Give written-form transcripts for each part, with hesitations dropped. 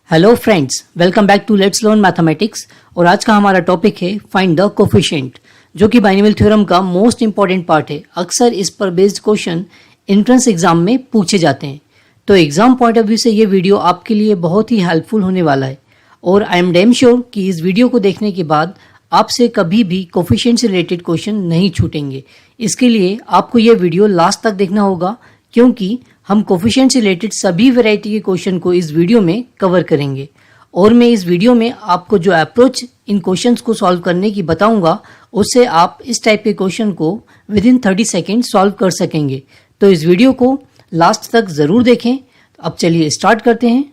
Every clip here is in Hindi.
Hello friends, welcome back to let's learn mathematics. और आज का हमारा टॉपिक है फाइंड द कोफिशिएंट, जो कि बाइनोमियल थ्योरम का मोस्ट इंपॉर्टेंट पार्ट है। अक्सर इस पर बेस्ड क्वेश्चन एंट्रेंस एग्जाम में पूछे जाते हैं, तो एग्जाम पॉइंट ऑफ व्यू से ये वीडियो आपके लिए बहुत ही हेल्पफुल होने वाला है। और आई एम डैम श्योर कि इस वीडियो को देखने के बाद आपसे कभी भी कोफिशिएंट से रिलेटेड क्वेश्चन नहीं छूटेंगे। इसके लिए आपको ये वीडियो लास्ट तक देखना होगा, क्योंकि हम कोफिशिएंट से रिलेटेड सभी वैरायटी के क्वेश्चन को इस वीडियो में कवर करेंगे। और मैं इस वीडियो में आपको जो अप्रोच इन क्वेश्चंस को सॉल्व करने की बताऊंगा, उससे आप इस टाइप के क्वेश्चन को विद इन 30 सेकेंड सॉल्व कर सकेंगे। तो इस वीडियो को लास्ट तक ज़रूर देखें। अब चलिए स्टार्ट करते हैं।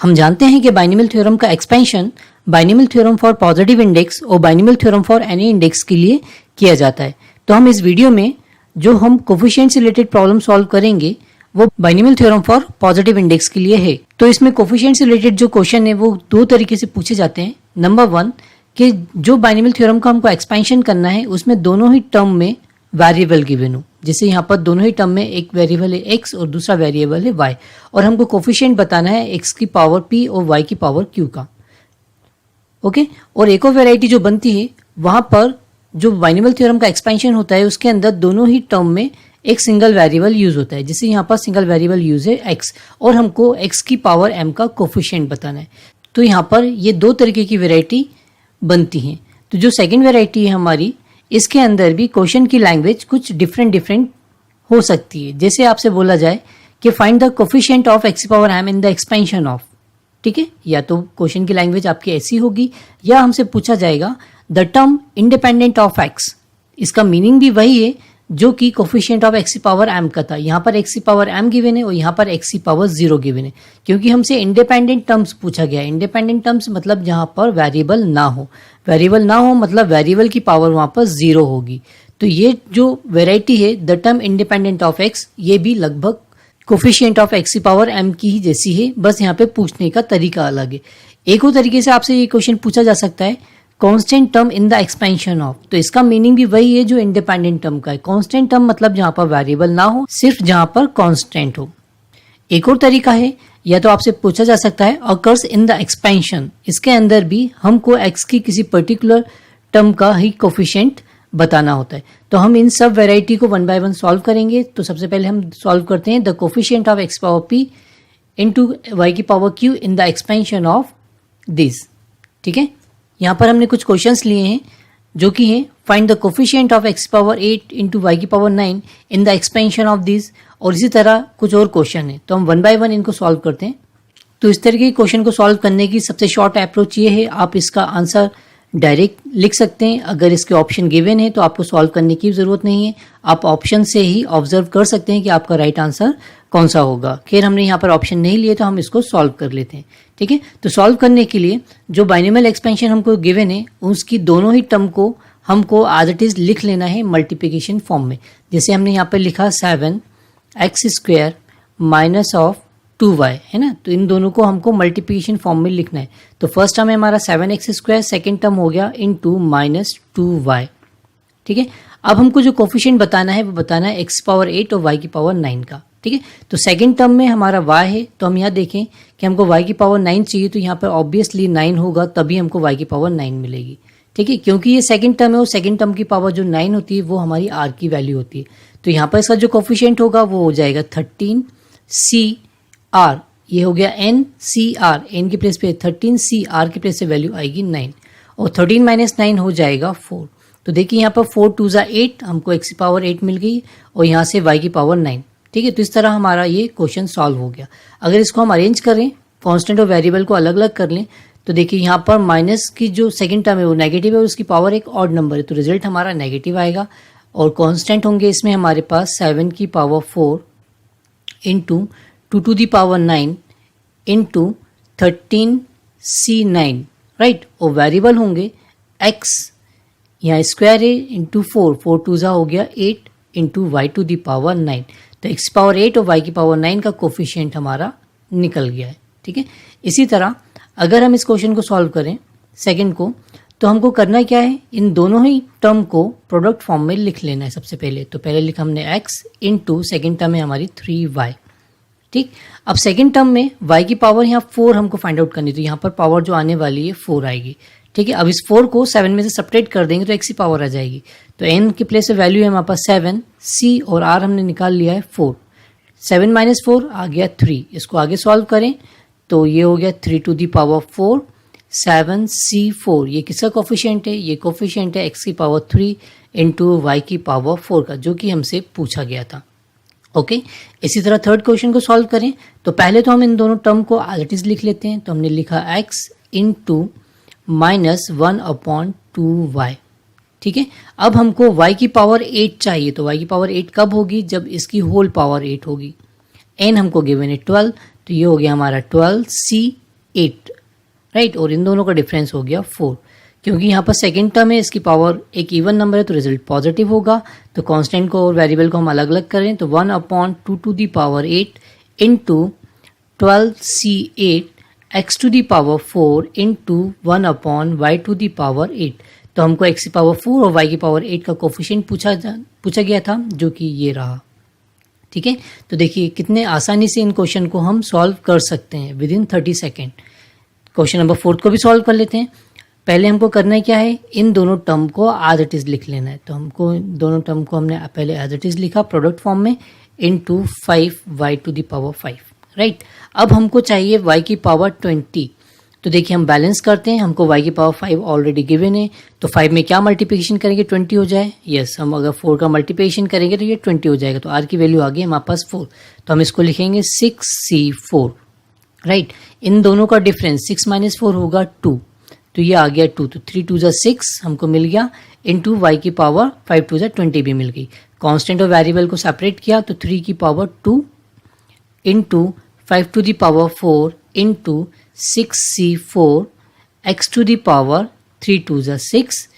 हम जानते हैं कि बाइनोमियल थ्योरम का expansion binomial theorem for positive index और binomial theorem for any index के लिए किया जाता है। तो हम इस वीडियो में जो हम कोफिशिएंट से रिलेटेड प्रॉब्लम सॉल्व करेंगे वो binomial theorem for positive index के लिए है। तो इसमें कोफिशिएंट से रिलेटेड जो क्वेश्चन है वो दो तरीके से पूछे जाते हैं। नंबर 1 कि जो बाइनोमियल थ्योरम का हमको एक्सपेंशन करना है उसमें दोनों ही टर्म में वेरिएबल गिवन हो। जैसे यहाँ पर दोनों ही टर्म में एक वेरिएबल है x और दूसरा वेरिएबल है y, और हमको कोफिशिएंट बताना है x की पावर p और y की पावर q का। ओके, और एक और वेराइटी जो बनती है वहां पर जो बाइनोमियल थ्योरम का एक्सपेंशन होता है उसके अंदर दोनों ही टर्म में एक सिंगल वेरिएबल यूज होता है। जैसे यहाँ पर सिंगल वेरिएबल यूज है x, और हमको x की पावर m का कोफिशिएंट बताना है। तो यहाँ पर ये दो तरीके की वेराइटी बनती हैं। तो जो सेकंड वेराइटी है हमारी, इसके अंदर भी क्वेश्चन की लैंग्वेज कुछ डिफरेंट हो सकती है। जैसे आपसे बोला जाए कि find the coefficient of x power m in the expansion of, ठीक है, या तो क्वेश्चन की लैंग्वेज आपकी ऐसी होगी, या हमसे पूछा जाएगा the term independent of x। इसका मीनिंग भी वही है जो कि coefficient of x power m का था। यहाँ पर x पावर m गिवन है और यहाँ पर x पावर 0 गिवन है, क्योंकि हमसे इंडिपेंडेंट टर्म्स पूछा गया है। इंडिपेंडेंट टर्म्स मतलब जहाँ पर वेरिएबल ना हो। वेरिएबल ना हो मतलब वेरिएबल की पावर वहाँ पर 0 होगी। तो ये जो वेराइटी है the term independent of x, ये भी लगभग coefficient of x power m की ही जैसी है, बस यहाँ पे पूछने का तरीका अलग है। एक और तरीके से आपसे ये क्वेश्चन पूछा जा सकता है constant term in the expansion of. तो इसका मीनिंग भी वही है जो इंडिपेंडेंट टर्म का है। कांस्टेंट टर्म मतलब जहां पर वेरिएबल ना हो, सिर्फ जहां पर कांस्टेंट हो। एक और तरीका है, या तो आपसे पूछा जा सकता है अकर्स इन द एक्सपेंशन। इसके अंदर भी हमको x की किसी पर्टिकुलर टर्म का ही कोफिशिएंट बताना होता है। तो हम इन सब वेराइटी को वन बाय वन सॉल्व करेंगे। तो सबसे पहले हम सॉल्व करते हैं the coefficient of x power p into y की power q in the expansion of this. ठीक है, यहाँ पर हमने कुछ क्वेश्चंस लिए हैं जो कि हैं find the coefficient of x power 8 into Y की power 9 in the expansion of this, और इसी तरह कुछ और क्वेश्चन है। तो हम वन बाय वन इनको सॉल्व करते हैं। तो इस तरह के क्वेश्चन को सॉल्व करने की सबसे शॉर्ट अप्रोच ये है, आप इसका आंसर डायरेक्ट लिख सकते हैं। अगर इसके ऑप्शन गिवन है तो आपको सॉल्व करने की जरूरत नहीं है, आप ऑप्शन से ही ऑब्जर्व कर सकते हैं कि आपका राइट आंसर कौन सा होगा। खैर हमने यहाँ पर ऑप्शन नहीं लिए तो हम इसको सॉल्व कर लेते हैं। ठीक है, तो सॉल्व करने के लिए जो बाइनोमियल एक्सपेंशन हमको गिवन है उसकी दोनों ही टर्म को हमको एज इट इज लिख लेना है मल्टीप्लिकेशन फॉर्म में। जैसे हमने यहाँ पर लिखा 7x² माइनस ऑफ 2y, है ना। तो इन दोनों को हमको मल्टीप्लिकेशन फॉर्म में लिखना है। तो फर्स्ट टर्म है हमारा 7x², सेकेंड टर्म हो गया इंटू माइनस 2y। ठीक है, अब हमको जो कोफिशिएंट बताना है वो बताना है x पावर 8 और y की पावर 9 का। ठीक है, तो सेकंड टर्म में हमारा y है, तो हम यहाँ देखें कि हमको y की पावर 9 चाहिए, तो यहाँ पर ऑब्वियसली 9 होगा, तभी हमको y की पावर 9 मिलेगी। ठीक है, क्योंकि ये सेकंड टर्म है और सेकंड टर्म की पावर जो 9 होती है वो हमारी r की वैल्यू होती है। तो यहाँ पर इसका जो कोफिशिएंट होगा वो हो जाएगा 13cr। ये हो गया NCR, n की प्लेस पे 13, CR की प्लेस से वैल्यू आएगी 9, और 13 माइनस 9 हो जाएगा 4। तो देखिए यहाँ पर 4 2 ज़ा 8, हमको x की पावर 8 मिल गई, और यहाँ से y की पावर 9। ठीक है, तो इस तरह हमारा ये क्वेश्चन सॉल्व हो गया। अगर इसको हम अरेंज करें, कांस्टेंट और वेरिएबल को अलग अलग कर लें, तो देखिए यहाँ पर माइनस की जो सेकंड टर्म है वो नेगेटिव है और उसकी पावर एक ऑड नंबर है, तो रिजल्ट हमारा नेगेटिव आएगा। और कांस्टेंट होंगे इसमें हमारे पास 7 की power 4 into 2 to the power 9 into 13c9, right. और वेरिएबल होंगे x, यहाँ स्क्वायर है इंटू 4, 4 2 ज़ा हो गया 8 into y to the power 9। तो x पावर 8 और y की पावर 9 का कोफिशिएंट हमारा निकल गया है। ठीक है, इसी तरह अगर हम इस क्वेश्चन को सॉल्व करें सेकंड को, तो हमको करना क्या है, इन दोनों ही टर्म को प्रोडक्ट फॉर्म में लिख लेना है सबसे पहले। तो पहले लिखा हमने x इंटू सेकेंड टर्म है हमारी 3y, ठीक। अब सेकंड टर्म में y की पावर यहाँ 4 हमको फाइंड आउट करनी, तो यहाँ पर पावर जो आने वाली है 4 आएगी। ठीक है, अब इस 4 को 7 में से सब्ट्रैक्ट कर देंगे तो x की पावर आ जाएगी। तो n के प्लेस पे वैल्यू है हमारे पास 7, c और r हमने निकाल लिया है 4। 7 - 4 आ गया 3। इसको आगे सॉल्व करें तो ये हो गया 3 to the power 4 7c4। ये किसका कोफिशिएंट है? ये कोफिशिएंट है x की पावर 3 इंटू y की पावर 4 का, जो कि हमसे पूछा गया था। ओके, इसी तरह थर्ड क्वेश्चन को सॉल्व करें तो पहले तो हम इन दोनों टर्म को एज इट इज लिख लेते हैं। तो हमने लिखा x इंटू -1/2y। ठीक है, अब हमको y की पावर 8 चाहिए। तो y की पावर 8 कब होगी? जब इसकी होल पावर 8 होगी। n हमको गिवन है 12, तो ये हो गया हमारा 12c8, राइट। और इन दोनों का डिफरेंस हो गया 4। क्योंकि यहाँ पर सेकेंड टर्म है, इसकी पावर एक इवन नंबर है तो रिजल्ट पॉजिटिव होगा। तो कांस्टेंट को और वेरिएबल को हम अलग अलग करें तो 1/2 to the power 8 into 12c8 x to the power 4 into 1/y to the power 8। तो हमको x की पावर 4 और y की पावर 8 का कोफिशिएंट पूछा गया था, जो कि ये रहा। ठीक है, तो देखिए कितने आसानी से इन क्वेश्चन को हम सॉल्व कर सकते हैं with in 30 second. Question number 4 को भी सॉल्व कर लेते हैं। पहले हमको करना है क्या है? इन दोनों टर्म को एज इट इज लिख लेना है। तो हमको दोनों टर्म को हमने पहले एज इट इज लिखा प्रोडक्ट फॉर्म में into 5y to the power 5, right. अब हमको चाहिए y की पावर 20। तो देखिए हम बैलेंस करते हैं। हमको y की पावर 5 ऑलरेडी गिवन है, तो 5 में क्या मल्टीप्लिकेशन करेंगे 20 हो जाए। यस, हम अगर 4 का मल्टीप्लिकेशन करेंगे तो ये 20 हो जाएगा। तो r की वैल्यू आ गई हमारे पास 4, तो हम इसको लिखेंगे 6c4, राइट। इन दोनों का डिफरेंस 6 - 4 होगा 2, तो ये आ गया 2। तो 3 2 = 6 हमको मिल गया इंटू y की पावर 5 2 = 20 भी मिल गई। कांस्टेंट और वेरिएबल को सेपरेट किया तो 3 की power 2 into 5 to the power 4 into 6c4 x to the power 3 2 = 6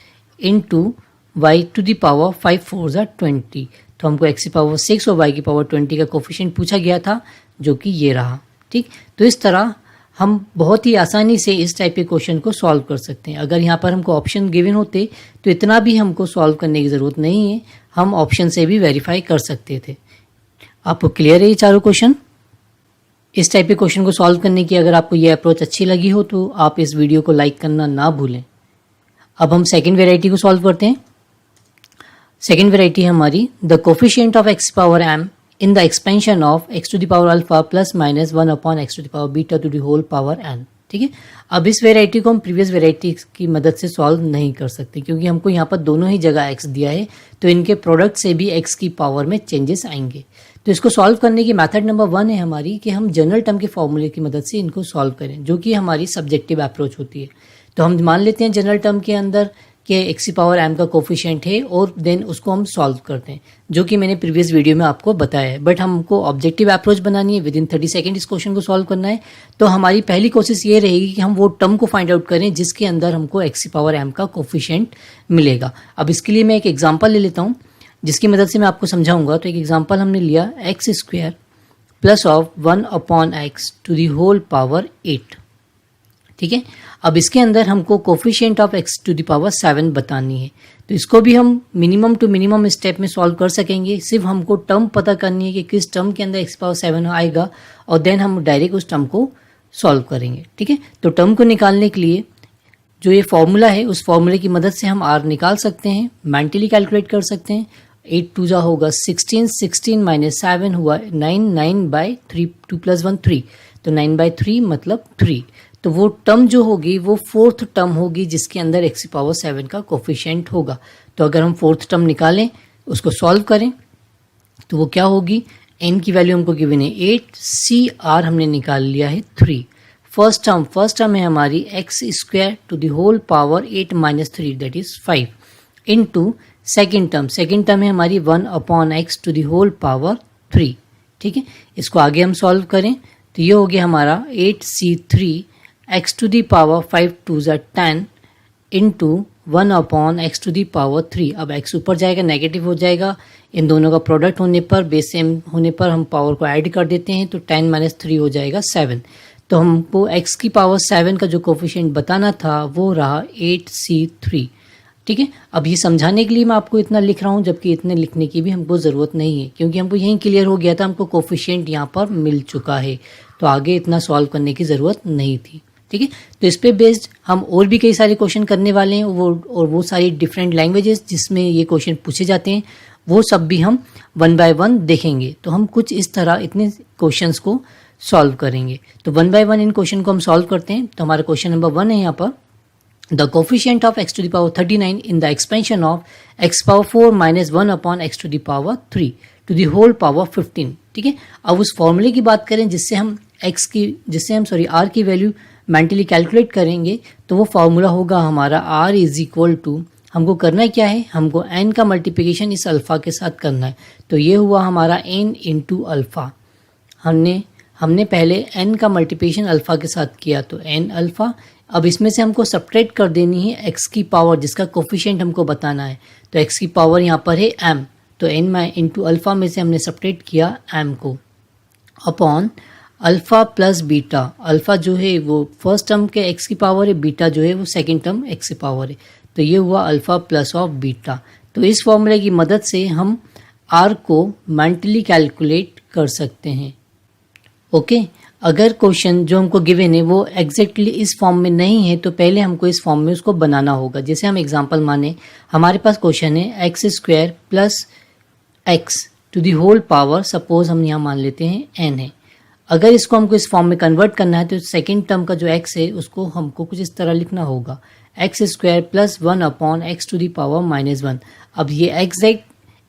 into y to the power 5 4 = 20। तो हमको x की पावर 6 और y की पावर 20 का कोफिशिएंट पूछा गया था, जो कि ये रहा। ठीक, तो इस तरह हम बहुत ही आसानी से इस टाइप के क्वेश्चन को सॉल्व कर सकते हैं। अगर यहाँ पर हमको ऑप्शन गिवन होते तो इतना भी हमको सॉल्व करने की ज़रूरत नहीं है, हम ऑप्शन से भी वेरीफाई कर सकते थे। आपको क्लियर है ये चारों क्वेश्चन? इस टाइप के क्वेश्चन को सॉल्व करने की अगर आपको ये अप्रोच अच्छी लगी हो तो आप इस वीडियो को लाइक करना ना भूलें। अब हम सेकेंड वेराइटी को सॉल्व करते हैं। सेकेंड वेराइटी हमारी the coefficient of x power m in the expansion of x to the power alpha plus minus 1/x to the power beta to the whole power n। ठीक है, अब इस वेराइटी को हम प्रीवियस वेराइटी की मदद से सॉल्व नहीं कर सकते, क्योंकि हमको यहाँ पर दोनों ही जगह x दिया है, तो इनके प्रोडक्ट से भी x की पावर में चेंजेस आएंगे। तो इसको सॉल्व करने की मेथड नंबर 1 है हमारी कि हम जनरल टर्म के फॉर्मूले की मदद से इनको सॉल्व करें, जो कि हमारी सब्जेक्टिव अप्रोच होती है। तो हम मान लेते हैं जनरल टर्म के अंदर कि x की पावर m का कोफिशिएंट है और देन उसको हम सॉल्व करते हैं, जो कि मैंने प्रीवियस वीडियो में आपको बताया है। बट हमको ऑब्जेक्टिव अप्रोच बनानी है, विद इन 30 सेकेंड इस क्वेश्चन को सॉल्व करना है। तो हमारी पहली कोशिश ये रहेगी कि हम वो टर्म को फाइंड आउट करें जिसके अंदर हमको x की पावर m का कोफिशिएंट मिलेगा। अब इसके लिए मैं एक एग्जाम्पल ले लेता हूँ, जिसकी मदद से मैं आपको समझाऊंगा। तो एक एग्जाम्पल हमने लिया x² plus of 1/x to the whole power 8। ठीक है, अब इसके अंदर हमको coefficient of x to the power 7 बतानी है। तो इसको भी हम मिनिमम टू मिनिमम स्टेप में सॉल्व कर सकेंगे। सिर्फ हमको टर्म पता करनी है कि किस टर्म के अंदर x पावर 7 आएगा, और देन हम डायरेक्ट उस टर्म को सॉल्व करेंगे। ठीक है, तो टर्म को निकालने के लिए जो ये फॉर्मूला है, उस फॉर्मूले की मदद से हम r निकाल सकते हैं, मेंटली कैलकुलेट कर सकते हैं। 8 2 जा होगा 16, 16 - 7 हुआ 9, 9/3, 2 + 1 3, तो 9/3 मतलब 3। तो वो टर्म जो होगी वो फोर्थ टर्म होगी जिसके अंदर x की पावर 7 का कोफिशिएंट होगा। तो अगर हम फोर्थ टर्म निकालें, उसको सॉल्व करें, तो वो क्या होगी? n की वैल्यू हमको गिवन है 8, cr हमने निकाल लिया है 3। फर्स्ट टर्म है हमारी x² to the whole power 8 - 3 that is 5 into second term है हमारी 1/x to the whole power 3। ठीक है, इसको आगे हम सॉल्व करें तो ये हो गया हमारा 8c3 x to the power 5 2 = 10 into 1/x to the power 3। अब x ऊपर जाएगा, नेगेटिव हो जाएगा। इन दोनों का प्रोडक्ट होने पर, बेस सेम होने पर हम पावर को ऐड कर देते हैं, तो 10 - 3 हो जाएगा 7। तो हमको x की पावर 7 का जो कोफिशिएंट बताना था वो रहा 8c3। ठीक है। अब ये समझाने के लिए मैं आपको इतना लिख रहा हूँ, जबकि इतने लिखने की भी हमको ज़रूरत नहीं है, क्योंकि हमको यहीं क्लियर हो गया था, हमको कोफिशिएंट यहाँ पर मिल चुका है, तो आगे इतना सॉल्व करने की ज़रूरत नहीं थी। ठीक है, तो इस पे बेस्ड हम और भी कई सारे क्वेश्चन करने वाले हैं, वो सारी डिफरेंट लैंग्वेजेस जिसमें ये क्वेश्चन पूछे जाते हैं, वो सब भी हम वन बाय वन देखेंगे। तो हम कुछ इस तरह इतने क्वेश्चंस को सॉल्व करेंगे। तो one by one in question को हम सॉल्व करते हैं। तो हमारा क्वेश्चन नंबर 1 है यहाँ पर, the coefficient of x to the power 39 in the expansion of x power 4 minus 1 upon x to the power 3 to the whole power 15। ठीक है, अब उस फॉर्मूले की बात करें जिससे हम r की वैल्यू मेंटली कैलकुलेट करेंगे, तो वो फॉर्मूला होगा हमारा r इज इक्वल टू, हमको करना क्या है, हमको n का मल्टीप्लिकेशन इस अल्फा के साथ करना है। तो ये हुआ हमारा n इंटू अल्फा। हमने पहले n का मल्टीप्लिकेशन अल्फा के साथ किया, तो n अल्फा। अब इसमें से हमको सब्ट्रैक्ट कर देनी है x की पावर, जिसका कोफिशिएंट हमको बताना है। तो x की पावर यहाँ पर है m, तो n में इंटू अल्फा में से हमने सब्ट्रैक्ट किया m को, upon alpha plus beta. Alpha जो है वो फर्स्ट टर्म के x की पावर है, बीटा जो है वो सेकेंड टर्म x की पावर है। तो ये हुआ अल्फा प्लस ऑफ बीटा। तो इस फॉर्मूले की मदद से हम r को मेंटली कैलकुलेट कर सकते हैं। ओके, अगर क्वेश्चन जो हमको गिवन है वो एग्जैक्टली इस फॉर्म में नहीं है, तो पहले हमको इस फॉर्म में उसको बनाना होगा। जैसे हम एग्जांपल माने, हमारे पास क्वेश्चन है x square plus x to the whole power, suppose हम यहाँ मान लेते हैं n है। अगर इसको हमको इस फॉर्म में कन्वर्ट करना है, तो सेकेंड टर्म का जो x है उसको हमको कुछ इस तरह लिखना होगा, x square plus 1 upon x to the power minus 1। अब ये एग्जैक्ट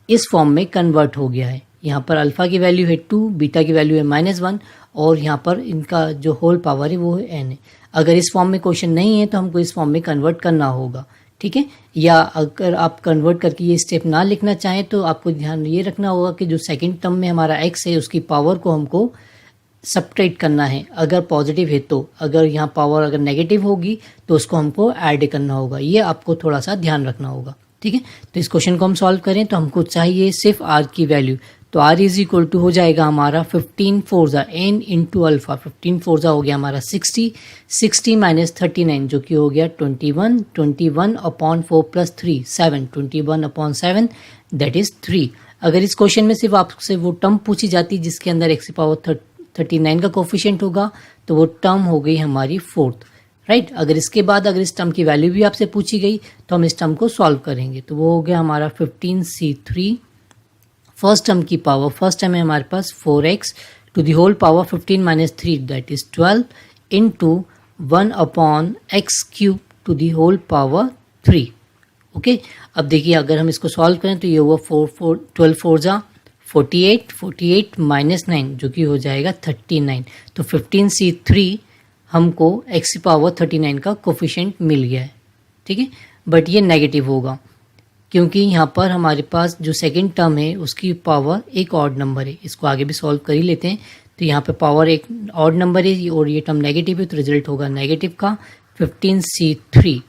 इस फॉर्म में कन्वर्ट हो गया है। यहाँ पर अल्फा की वैल्यू है 2, बीटा की वैल्यू है -1, और यहाँ पर इनका जो होल पावर है वो है n है। अगर इस फॉर्म में क्वेश्चन नहीं है तो हमको इस फॉर्म में कन्वर्ट करना होगा। ठीक है, या अगर आप कन्वर्ट करके ये स्टेप ना लिखना चाहें, तो आपको ध्यान ये रखना होगा कि जो सेकंड टर्म में हमारा x है उसकी पावर को हमको सब्ट्रैक्ट करना है, अगर पॉजिटिव है तो। अगर यहाँ पावर अगर नेगेटिव होगी तो उसको हमको ऐड करना होगा। ये आपको थोड़ा सा ध्यान रखना होगा। ठीक है, तो इस क्वेश्चन को हम सॉल्व करें तो हमको चाहिए सिर्फ r की वैल्यू। तो r इज इक्वल टू हो जाएगा हमारा 15 4 n इंटू अल्फा। 15 4 हो गया हमारा 60, 60 माइनस 39 जो कि हो गया 21, 21 upon 4 plus 3 7, 21 upon 7 that is 3। अगर इस क्वेश्चन में सिर्फ आपसे वो टर्म पूछी जाती जिसके अंदर x की पावर 39 का कोफिशिएंट होगा, तो वो टर्म हो गई हमारी 4th, राइट। अगर इसके बाद अगर इस टर्म की वैल्यू भी आपसे पूछी गई तो हम इस टर्म को सॉल्व करेंगे। तो वो हो गया हमारा 15c3, फर्स्ट टर्म की पावर, फर्स्ट टर्म है हमारे पास 4x to the whole power 15 minus 3 that is 12 into 1 upon x cube to the whole power 3। Okay, अब देखिए अगर हम इसको सॉल्व करें तो ये हुआ 12 4 48, 48 माइनस 9 जो कि हो जाएगा 39। तो 15c3 हमको x की पावर 39 का कोफिशिएंट मिल गया है। ठीक है, बट ये नेगेटिव होगा क्योंकि यहाँ पर हमारे पास जो सेकंड टर्म है उसकी पावर एक ऑड नंबर है। इसको आगे भी सॉल्व कर ही लेते हैं। तो यहाँ पे पावर एक ऑड नंबर है और ये टर्म नेगेटिव है, तो रिजल्ट होगा नेगेटिव का 15c3।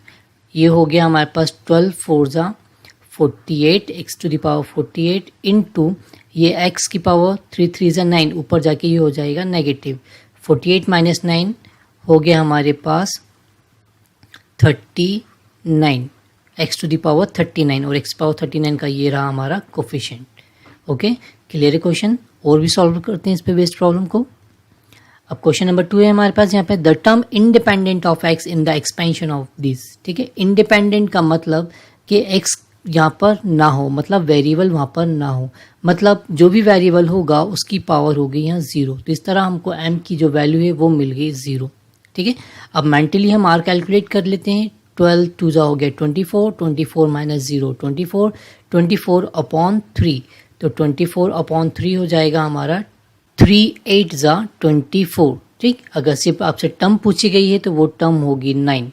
ये हो गया हमारे पास 12 4 48 x to the power 48 into ये x की पावर 3 3 9, ऊपर जाके ये हो जाएगा नेगेटिव 48 माइनस 9 हो गया हमारे पास 39, x टू द पावर 39, और x पावर 39 का ये रहा हमारा कोफिशिएंट। ओके, क्लियर है क्वेश्चन। और भी सॉल्व करते हैं इस पे बेस्ड प्रॉब्लम को। अब क्वेश्चन नंबर 2 है हमारे पास यहाँ पे, the term independent of x in the expansion of this. ठीक है, इंडिपेंडेंट का मतलब कि x यहाँ पर ना हो, मतलब वेरिएबल वहाँ पर ना हो, मतलब जो भी वेरिएबल होगा उसकी पावर होगी यहाँ 0। तो इस तरह हमको m की जो वैल्यू है वो मिल गई 0। ठीक है, अब मेंटली हम r कैलकुलेट कर लेते हैं। 12 2 हो गया 24, 24 माइनस 0 24, 24 अपॉन 3, तो 24 अपॉन 3 हो जाएगा हमारा 3 8 24। ठीक, अगर सिर्फ आपसे टर्म पूछी गई है तो वो टर्म होगी 9,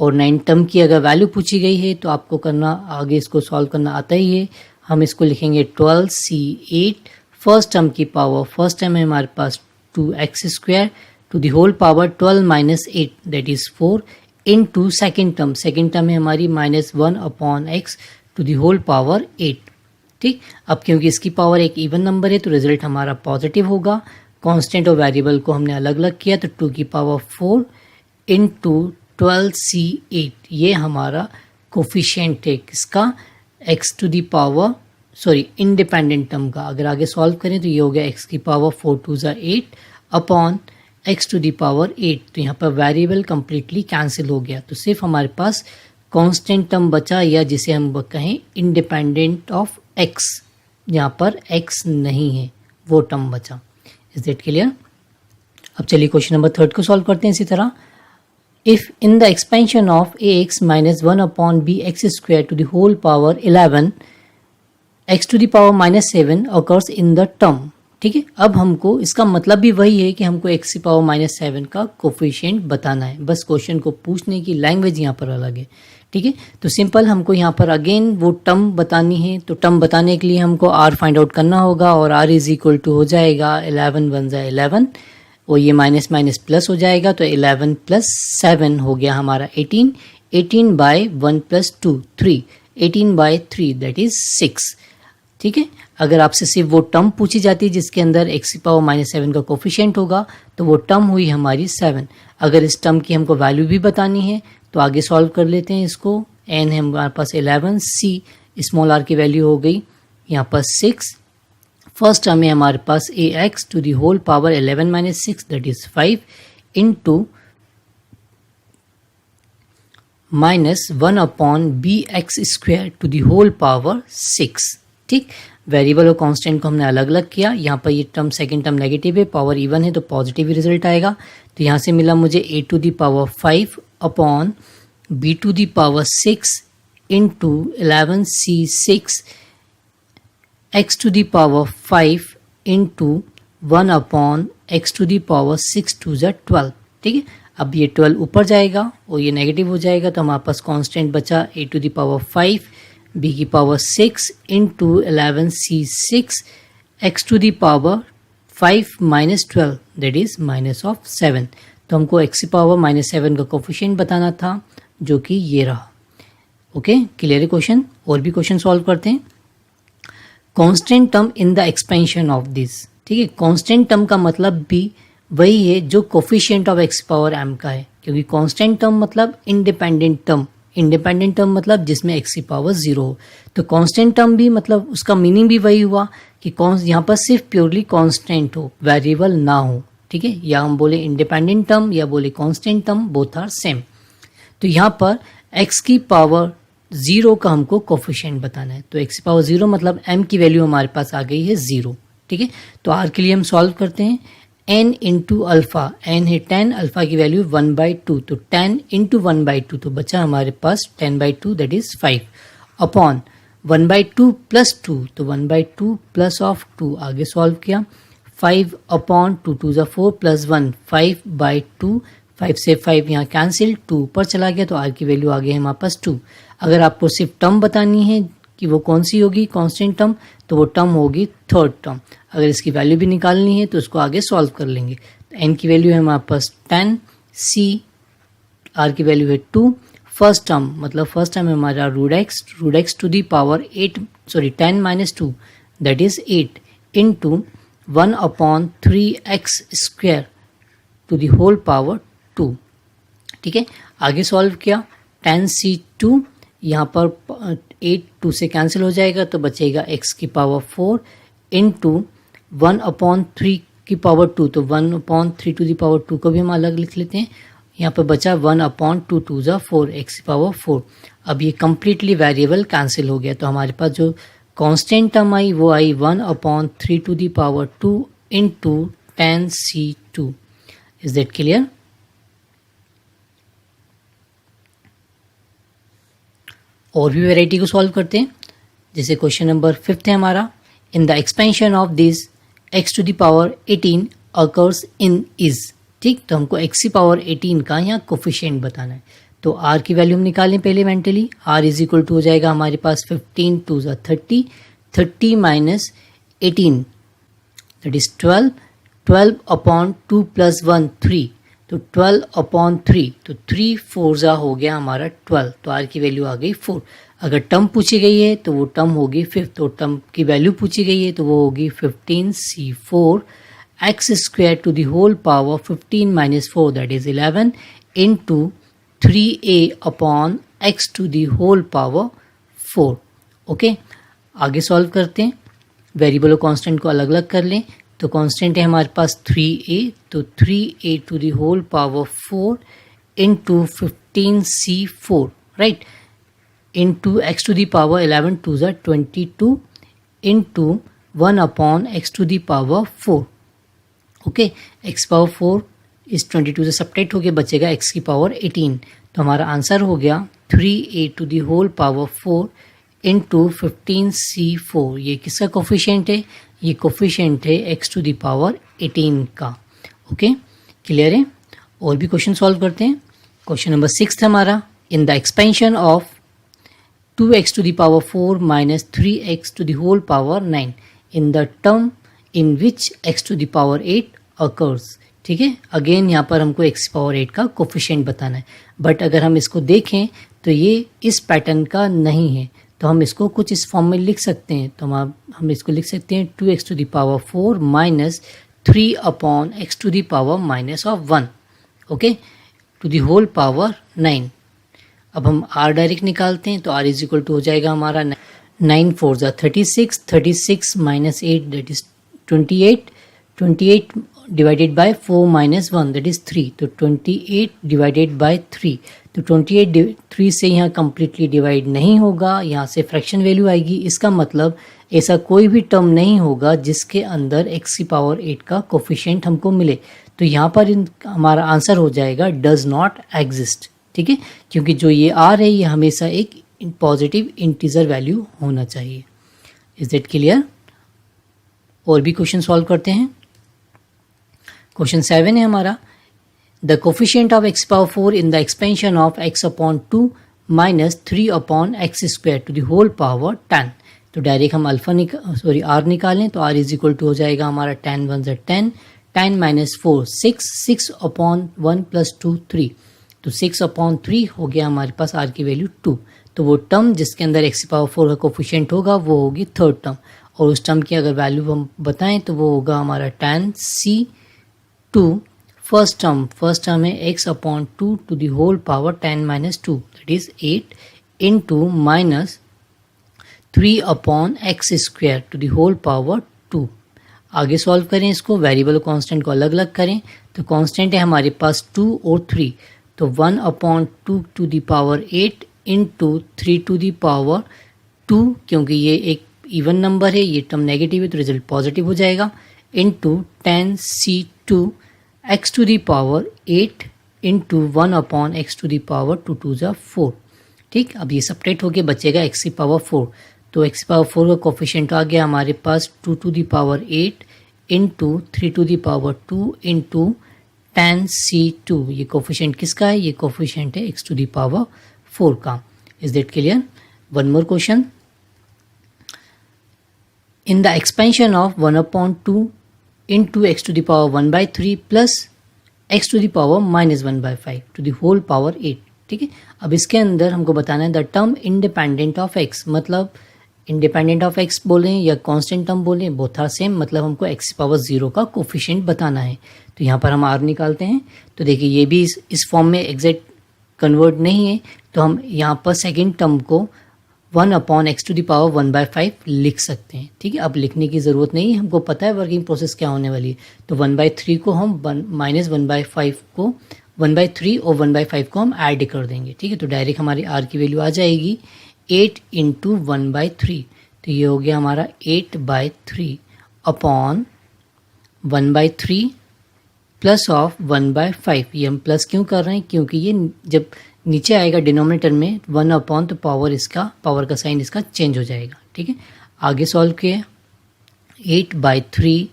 और 9 टर्म की अगर वैल्यू पूछी गई है तो आपको करना, आगे इसको सॉल्व करना आता ही है। हम इसको लिखेंगे 12c8, फर्स्ट टर्म की पावर, फर्स्ट टर्म है हमारे पास 2x square to the whole power 12 minus 8 that is 4 into second term है हमारी -1 upon x to the whole power 8। ठीक, अब क्योंकि इसकी पावर एक इवन नंबर है तो रिजल्ट हमारा पॉजिटिव होगा। कांस्टेंट और वेरिएबल को हमने अलग अलग किया, तो 2 की पावर 4 इंटू 12c8 ये हमारा कोफिशिएंट है किसका, x to the power independent term का। अगर आगे सॉल्व करें तो ये हो गया एक्स की पावर 4 2 ज़ा 8 upon x to the power 8। तो यहाँ पर वेरिएबल कंप्लीटली कैंसिल हो गया, तो सिर्फ हमारे पास कांस्टेंट टर्म बचा, या जिसे हम कहें इंडिपेंडेंट ऑफ एक्स, यहाँ पर एक्स नहीं है वो टर्म बचा। Is that clear? अब चलिए क्वेश्चन नंबर 3 को सॉल्व करते हैं इसी तरह। If in the expansion of a x minus 1 upon B x square to the whole power 11 x to the power minus 7 occurs in the term. ठीक है, अब हमको इसका मतलब भी वही है कि हमको एक्स की पावर माइनस 7 का कोफिशिएंट बताना है, बस क्वेश्चन को पूछने की लैंग्वेज यहाँ पर अलग है। ठीक है, तो सिंपल हमको यहाँ पर अगेन वो टर्म बतानी है, तो टर्म बताने के लिए हमको आर फाइंड आउट करना होगा, और आर इज इक्वल टू हो जाएगा 11 1 ज़ा 11, और ये माइनस माइनस प्लस हो जाएगा, तो 11 प्लस 7 हो गया हमारा 18, 18 by 1 plus 2 3, 18 by 3 that is 6। ठीक है, अगर आपसे सिर्फ वो टर्म पूछी जाती है जिसके अंदर एक्स की पावर माइनस 7 का कोफिशिएंट होगा, तो वो टर्म हुई हमारी 7। अगर इस टर्म की हमको वैल्यू भी बतानी है तो आगे सॉल्व कर लेते हैं इसको। एन है हमारे पास 11, सी स्मॉल आर की वैल्यू हो गई यहाँ पर 6। फर्स्ट टर्म है हमारे पास A X to the whole power 11 minus 6 that is 5 into minus 1 upon B x square to the whole power 6। ठीक, वेरिएबल और कांस्टेंट को हमने अलग अलग किया। यहाँ पर ये टर्म सेकंड टर्म नेगेटिव है, पावर इवन है तो पॉजिटिव ही रिजल्ट आएगा। तो यहाँ से मिला मुझे A to the power 5 upon B to the power 6 into 11 C 6 x to the power 5 into 1 upon x to the power 6 2 ज़ा 12। ठीक है, अब ये 12 ऊपर जाएगा और ये नेगेटिव हो जाएगा, तो हमारे पास कांस्टेंट बचा a to the power 5 b की power 6 into 11 C 6 x to the power 5 minus 12 that is minus of 7। तो हमको एक्स की पावर माइनस 7 का कोफिशिएंट बताना था, जो कि ये रहा। ओके, क्लियर है क्वेश्चन? और भी क्वेश्चन सॉल्व करते हैं। Constant term in the expansion of this. ठीक है, कांस्टेंट टर्म का मतलब भी वही है जो coefficient of x power m का है, क्योंकि कांस्टेंट टर्म मतलब इंडिपेंडेंट टर्म, इंडिपेंडेंट टर्म मतलब जिसमें एक्स की पावर 0 हो। तो कांस्टेंट टर्म भी मतलब उसका मीनिंग भी वही हुआ कि यहाँ पर सिर्फ प्योरली कांस्टेंट हो, वेरिएबल ना हो। ठीक है, या हम बोले इंडिपेंडेंट टर्म या बोले constant term, both are same. तो यहाँ पर एक्स की पावर 0 का हमको कोफिशिएंट बताना है, तो एक्स की पावर 0 मतलब m की वैल्यू हमारे पास आ गई है 0। ठीक है, तो r के लिए हम सॉल्व करते हैं। n इंटू अल्फ़ा, n है 10, अल्फ़ा की वैल्यू 1/2, तो 10 इंटू 1/2, तो बचा हमारे पास 10/2 दैट इज़ 5 अपॉन 1/2 प्लस 2, तो 1/2 प्लस ऑफ 2 आगे सॉल्व किया, 5 अपॉन 2 2 ज़ा 4 प्लस 1 5/2, 5 से 5 यहाँ कैंसिल, 2 ऊपर चला गया, तो r की वैल्यू आ गई है हमारे पास 2। अगर आपको सिर्फ टर्म बतानी है कि वो कौन सी होगी कांस्टेंट टर्म, तो वो टर्म होगी थर्ड टर्म। अगर इसकी वैल्यू भी निकालनी है तो उसको आगे सॉल्व कर लेंगे। तो n की वैल्यू है हमारे पास 10, c r की वैल्यू है 2, फर्स्ट टर्म मतलब फर्स्ट टर्म है हमारा root x to the power 10 minus 2 that is 8 into 1 upon 3x square to the whole power 2। ठीक है, आगे सॉल्व किया, 10c2 यहाँ पर 8 2 से कैंसिल हो जाएगा, तो बचेगा x की पावर 4 इंटू 1 अपॉन 3 की पावर 2, तो 1 अपॉन 3 टू दी पावर 2 को भी हम अलग लिख लेते हैं। यहाँ पर बचा 1 अपॉन 2 2 ज़ा 4 एक्स की पावर 4। अब ये कम्प्लीटली वेरिएबल कैंसिल हो गया, तो हमारे पास जो कांस्टेंट टर्म आई वो आई 1 upon 3 to the power 2 into 10c2। Is that clear? और भी वेराइटी को सॉल्व करते हैं, जैसे क्वेश्चन नंबर 5 है हमारा। In the expansion of this x to the power 18 occurs in is. ठीक, तो हमको एक्स की पावर 18 का यहाँ कोफिशिएंट बताना है, तो r की वैल्यू हम निकालें पहले mentally. r is equal to हो जाएगा हमारे पास 15 2 ज़ा 30, 30 minus 18 that is 12, 12 upon 2 plus 1 3, तो 12 अपॉन 3, तो 3 4 ज़ा हो गया हमारा 12, तो r की वैल्यू आ गई 4। अगर टर्म पूछी गई है तो वो टर्म होगी 5, तो टर्म की वैल्यू पूछी गई है तो वो होगी 15c4 x square to the whole power 15 minus 4 that is 11 into 3a upon x to the whole power 4। Okay, आगे सॉल्व करते हैं। वेरिएबल और कांस्टेंट को अलग अलग कर लें। तो कांस्टेंट है हमारे पास 3a, तो 3a to the whole power 4 into 15c4, right, into x to the power 11 to ज़ा 22 into 1 upon x to the power 4। Okay, x power 4 इस 22 से सब्ट्रैक्ट होके बचेगा एक्स की पावर 18। तो हमारा आंसर हो गया 3a to the whole power 4 into 15c4। ये किसका कोफिशिएंट है? ये कोफिशिएंट है एक्स टू दी पावर 18 का। ओके, क्लियर है? और भी क्वेश्चन सॉल्व करते हैं। क्वेश्चन नंबर 6 हमारा, in the expansion of 2x to the power 4 minus 3x to the whole power 9 in the term in which x to the power 8 occurs. ठीक है, अगेन यहाँ पर हमको x पावर 8 का कोफिशिएंट बताना है। बट अगर हम इसको देखें तो ये इस पैटर्न का नहीं है, तो हम इसको कुछ इस फॉर्म में लिख सकते हैं। तो हम इसको लिख सकते हैं 2x to the power 4 minus 3 upon x to the power minus of 1, okay, to the whole power 9। अब हम r डायरेक्ट निकालते हैं, तो r इज इक्वल टू हो जाएगा हमारा 9 4 ज़ा 36, 36 minus 8 that is 28, 28 divided by 4 minus 1 that is 3, तो 28 डिवाइडेड बाय 3। तो 28 3 से यहाँ कम्प्लीटली डिवाइड नहीं होगा, यहाँ से फ्रैक्शन वैल्यू आएगी। इसका मतलब ऐसा कोई भी टर्म नहीं होगा जिसके अंदर x की पावर 8 का कोफिशिएंट हमको मिले। तो यहाँ पर हमारा आंसर हो जाएगा डज नॉट एग्जिस्ट। ठीक है, क्योंकि जो ये r है ये हमेशा एक पॉजिटिव इंटीजर वैल्यू होना चाहिए। Is that clear? और भी क्वेश्चन सॉल्व करते हैं। क्वेश्चन 7 है हमारा, the coefficient of x power 4 in the expansion of x upon 2 minus 3 upon x square to the whole power 10। तो डायरेक्ट हम r निकालें, तो r इज इक्वल टू हो जाएगा हमारा 10 1 ज़ा 10, 10 माइनस 4 6, 6 अपॉन 1 प्लस 2 3, तो 6 अपॉन 3 हो गया हमारे पास r की वैल्यू 2। तो वो टर्म जिसके अंदर x पावर 4 का कोफिशिएंट होगा वो होगी थर्ड टर्म, और उस टर्म की अगर वैल्यू हम बताएं तो वो होगा हमारा tan c2। फर्स्ट टर्म है x upon 2 to the whole power 10 minus 2 that is 8 into minus 3 upon x square to the whole power 2। आगे सॉल्व करें इसको, वेरिएबल और कांस्टेंट को अलग अलग करें। तो कांस्टेंट है हमारे पास 2 और 3, तो 1 upon 2 to the power 8 into 3 to the power 2, क्योंकि ये एक इवन नंबर है, ये टर्म नेगेटिव है तो रिजल्ट पॉजिटिव हो जाएगा, into 10c2 x to the power 8 into 1 upon x to the power 2 2 ज़ा 4। ठीक, अब ये सब्ट्रैक्ट होके बचेगा x की पावर 4। तो x की पावर 4 का कोफिशिएंट आ गया हमारे पास 2 to the power 8 into 3 to the power 2 into 10c2। ये कोफिशिएंट किसका है? ये कोफिशिएंट है x टू दी पावर 4 का। Is that clear? One more question, in the expansion of 1 upon 2 into x to the power 1 by 3 plus x to the power minus 1 by 5 to the whole power 8। ठीक है, अब इसके अंदर हमको बताना है the term independent of x, मतलब इंडिपेंडेंट ऑफ x बोलें या कांस्टेंट टर्म बोलें, बोथ आर सेम, मतलब हमको x पावर 0 का कोफिशिएंट बताना है। तो यहाँ पर हम r निकालते हैं। तो देखिए ये भी इस फॉर्म में एग्जैक्ट कन्वर्ट नहीं है, तो हम यहाँ पर सेकेंड टर्म को 1 upon x to the power 1 by 5 लिख सकते हैं। ठीक है, अब लिखने की ज़रूरत नहीं है, हमको पता है वर्किंग प्रोसेस क्या होने वाली है। तो 1 बाय 3 को हम माइनस 1 बाय 5 को 1 बाय 3 और 1 बाय 5 को हम ऐड कर देंगे। ठीक है, तो डायरेक्ट हमारी r की वैल्यू आ जाएगी 8 इंटू 1 बाय 3, तो ये हो गया हमारा 8 by 3 upon 1 by 3 plus of 1 by 5। ये हम प्लस क्यों कर रहे हैं? क्योंकि ये जब नीचे आएगा डिनोमिनेटर में 1 अपॉन, तो पावर का साइन इसका चेंज हो जाएगा। ठीक है, आगे सॉल्व किया, 8 बाय 3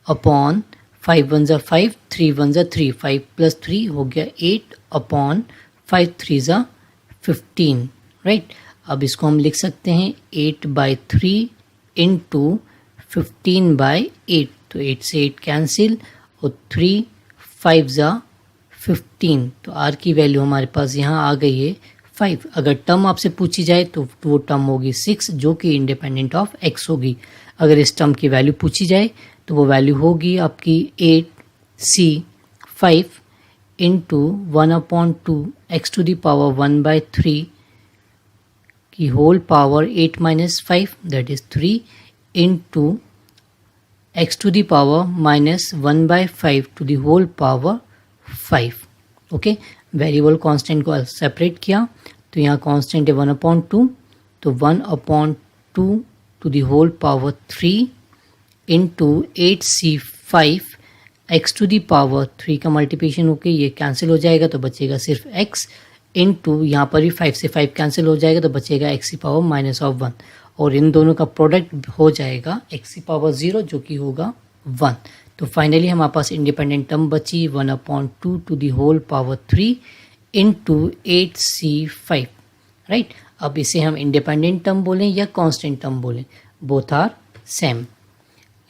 अपॉन 5 1 ज़ा 5, 3 1 ज़ा 3, 5 प्लस 3 हो गया 8 अपॉन 5 3 ज़ा 15, राइट। अब इसको हम लिख सकते हैं 8 बाय 3 इंटू 15 बाय 8, तो 8 से 8 कैंसिल और 3 5 ज़ा 15, तो r की वैल्यू हमारे पास यहाँ आ गई है 5। अगर टर्म आपसे पूछी जाए तो वो टर्म होगी 6, जो कि इंडिपेंडेंट ऑफ x होगी। अगर इस टर्म की वैल्यू पूछी जाए तो वो वैल्यू होगी आपकी 8c5 into 1 upon 2 x to the power 1 by 3 की whole power 8 minus 5 that is 3 into x to the power minus 1/5 to the whole power 5। Okay, variable constant को सेपरेट किया तो यहाँ कांस्टेंट है 1/2, तो 1/2 to the whole power 3 into 8c5 x to the power 3 का मल्टीप्लिकेशन होके ये कैंसिल हो जाएगा तो बचेगा सिर्फ x इंटू यहाँ पर भी 5 से 5 कैंसिल हो जाएगा तो बचेगा x की पावर माइनस ऑफ 1 और इन दोनों का प्रोडक्ट हो जाएगा x की पावर 0 जो कि होगा 1। तो फाइनली हमारे पास इंडिपेंडेंट टर्म बची 1/2 to the whole power 3 into 8c5 right. अब इसे हम इंडिपेंडेंट टर्म बोलें या कांस्टेंट टर्म बोलें, both are same.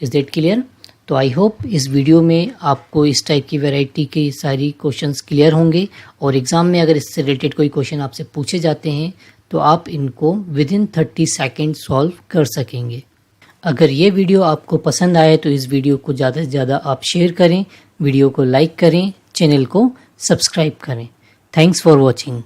Is that clear? तो आई होप इस वीडियो में आपको इस टाइप की वैरायटी के सारी क्वेश्चंस क्लियर होंगे और एग्ज़ाम में अगर इससे रिलेटेड कोई क्वेश्चन आपसे पूछे जाते हैं तो आप इनको विद इन 30 सेकेंड सॉल्व कर सकेंगे। अगर ये वीडियो आपको पसंद आए तो इस वीडियो को ज़्यादा से ज़्यादा आप शेयर करें, वीडियो को लाइक करें, चैनल को सब्सक्राइब करें। Thanks for watching.